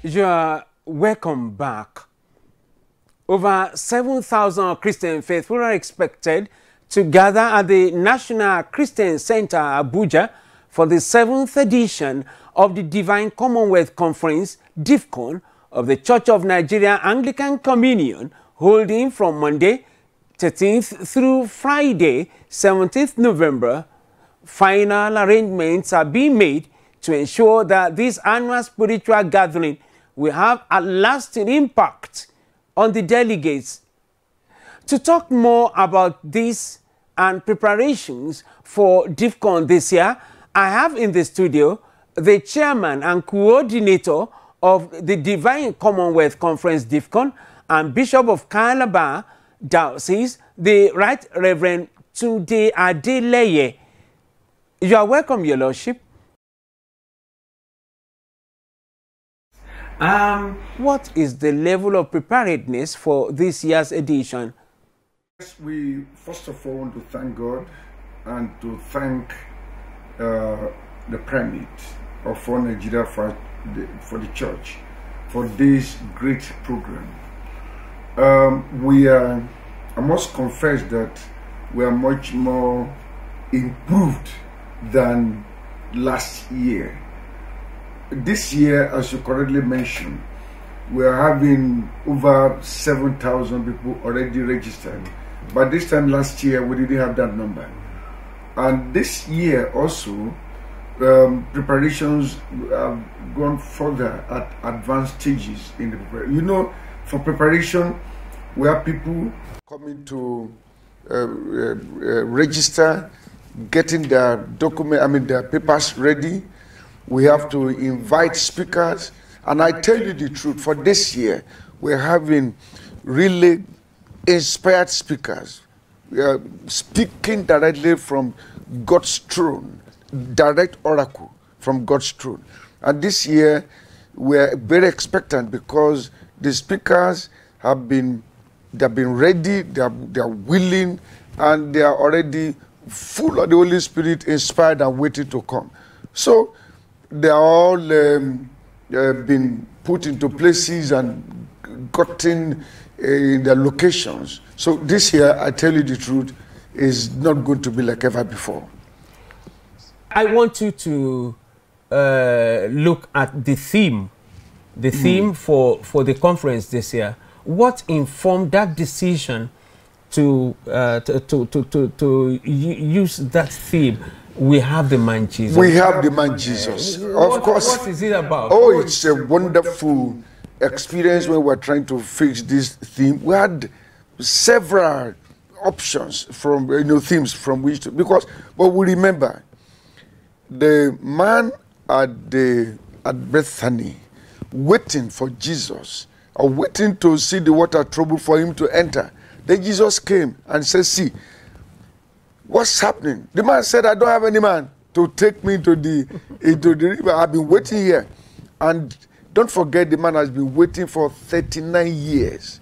You are welcome back. Over 7,000 Christian faithful are expected to gather at the National Christian Center, Abuja, for the 7th edition of the Divine Commonwealth Conference, DIVCON, of the Church of Nigeria Anglican Communion, holding from Monday 13th through Friday 17th November. Final arrangements are being made to ensure that this annual spiritual gathering will have a lasting impact on the delegates. To talk more about this and preparations for DIVCON this year, I have in the studio the chairman and coordinator of the Divine Commonwealth Conference DIVCON and Bishop of Calabar Diocese, the Right Reverend Tunde Adeleye. You are welcome, Your Lordship. What is the level of preparedness for this year's edition? We first of all want to thank God and to thank the primate of all Nigeria for the church for this great program. I must confess that we are much more improved than last year. This year, as you correctly mentioned, we are having over 7,000 people already registered. But this time last year, we didn't have that number. And this year also, preparations have gone further at advanced stages in the preparation. You know, for preparation, we have people coming to register, getting their their papers ready. We have to invite speakers, and I tell you the truth, for this year, we're having really inspired speakers. We are speaking directly from God's throne, direct oracle from God's throne. And this year, we're very expectant because the speakers they've been ready, they're willing, and they are already full of the Holy Spirit, inspired and waiting to come. So they are all been put into places and gotten in their locations. So this year, I tell you the truth, is not going to be like ever before. I want you to look at the theme for the conference this year. What informed that decision to use that theme? We have the man Jesus. We have the man Jesus. Of course. What is it about? Oh, it's a wonderful experience when we're trying to fix this theme. We had several options from themes from which to, but we remember the man at Bethany waiting for Jesus, or waiting to see the water trouble for him to enter. Then Jesus came and said, "See, what's happening?" The man said, "I don't have any man to take me into the river. I've been waiting here." And don't forget, the man has been waiting for 39 years.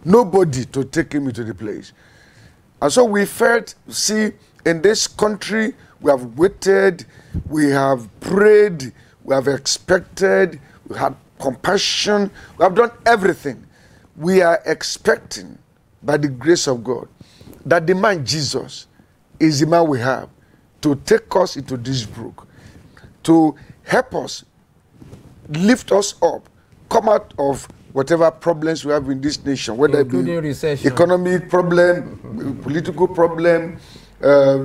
Nobody to take him into the place. And so we felt, see, in this country, we have waited, we have prayed, we have expected, we had compassion, we have done everything. We are expecting, by the grace of God, that the man Jesus is the man we have to take us into this brook, to help us, lift us up, come out of whatever problems we have in this nation, whether it be recession, economic problem, political problem,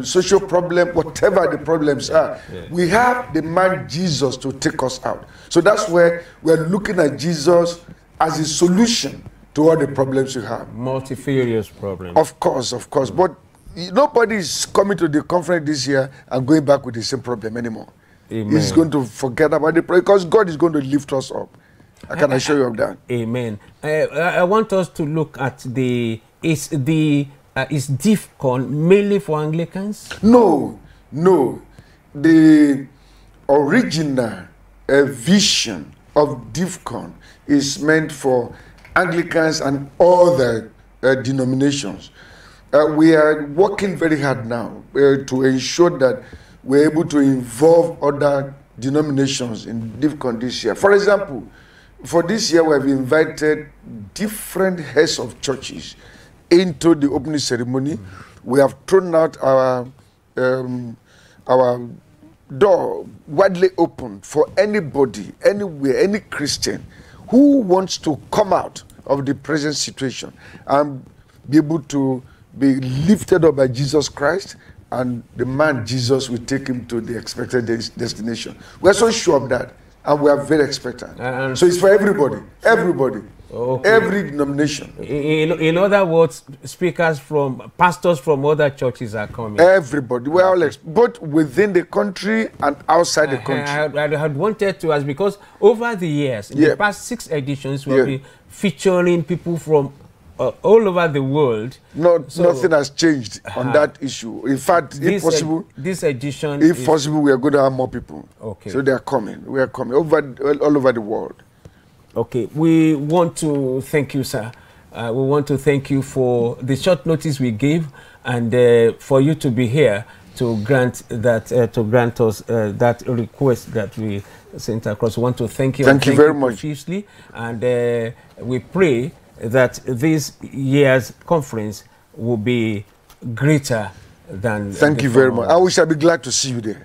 social problem, whatever the problems are. Yeah. We have the man Jesus to take us out. So that's where we're looking at Jesus as a solution to all the problems you have. Multifarious problems. Of course. But nobody is coming to the conference this year and going back with the same problem anymore. Amen. He's going to forget about the problem because God is going to lift us up. I can assure you of that. Amen. I want us to look at is DIVCON mainly for Anglicans? No. The original vision of DIVCON is meant for Anglicans and other denominations. We are working very hard now to ensure that we're able to involve other denominations in DIVCON this year. For example, for this year, we have invited different heads of churches into the opening ceremony. We have thrown out our door widely open for anybody, anywhere, any Christian who wants to come out of the present situation and be able to be lifted up by Jesus Christ, and the man Jesus will take him to the expected destination. We are so sure of that, and we are very expectant. So it's for everybody, okay. Every denomination. In other words, pastors from other churches are coming. Everybody. We are all both within the country and outside the country. I had wanted to ask, because over the years, in the past 6 editions, we've been featuring people from all over the world. Nothing has changed on that issue. In fact, if possible, this edition, possible, we are going to have more people. Okay. So they are coming. We are coming all over the world. Okay. We want to thank you, sir. We want to thank you for the short notice we gave, and for you to be here to grant that us that request that we sent across. We want to thank you. Thank you very much. Profusely, and we pray that this year's conference will be greater than. Thank you very much. I shall be glad to see you there.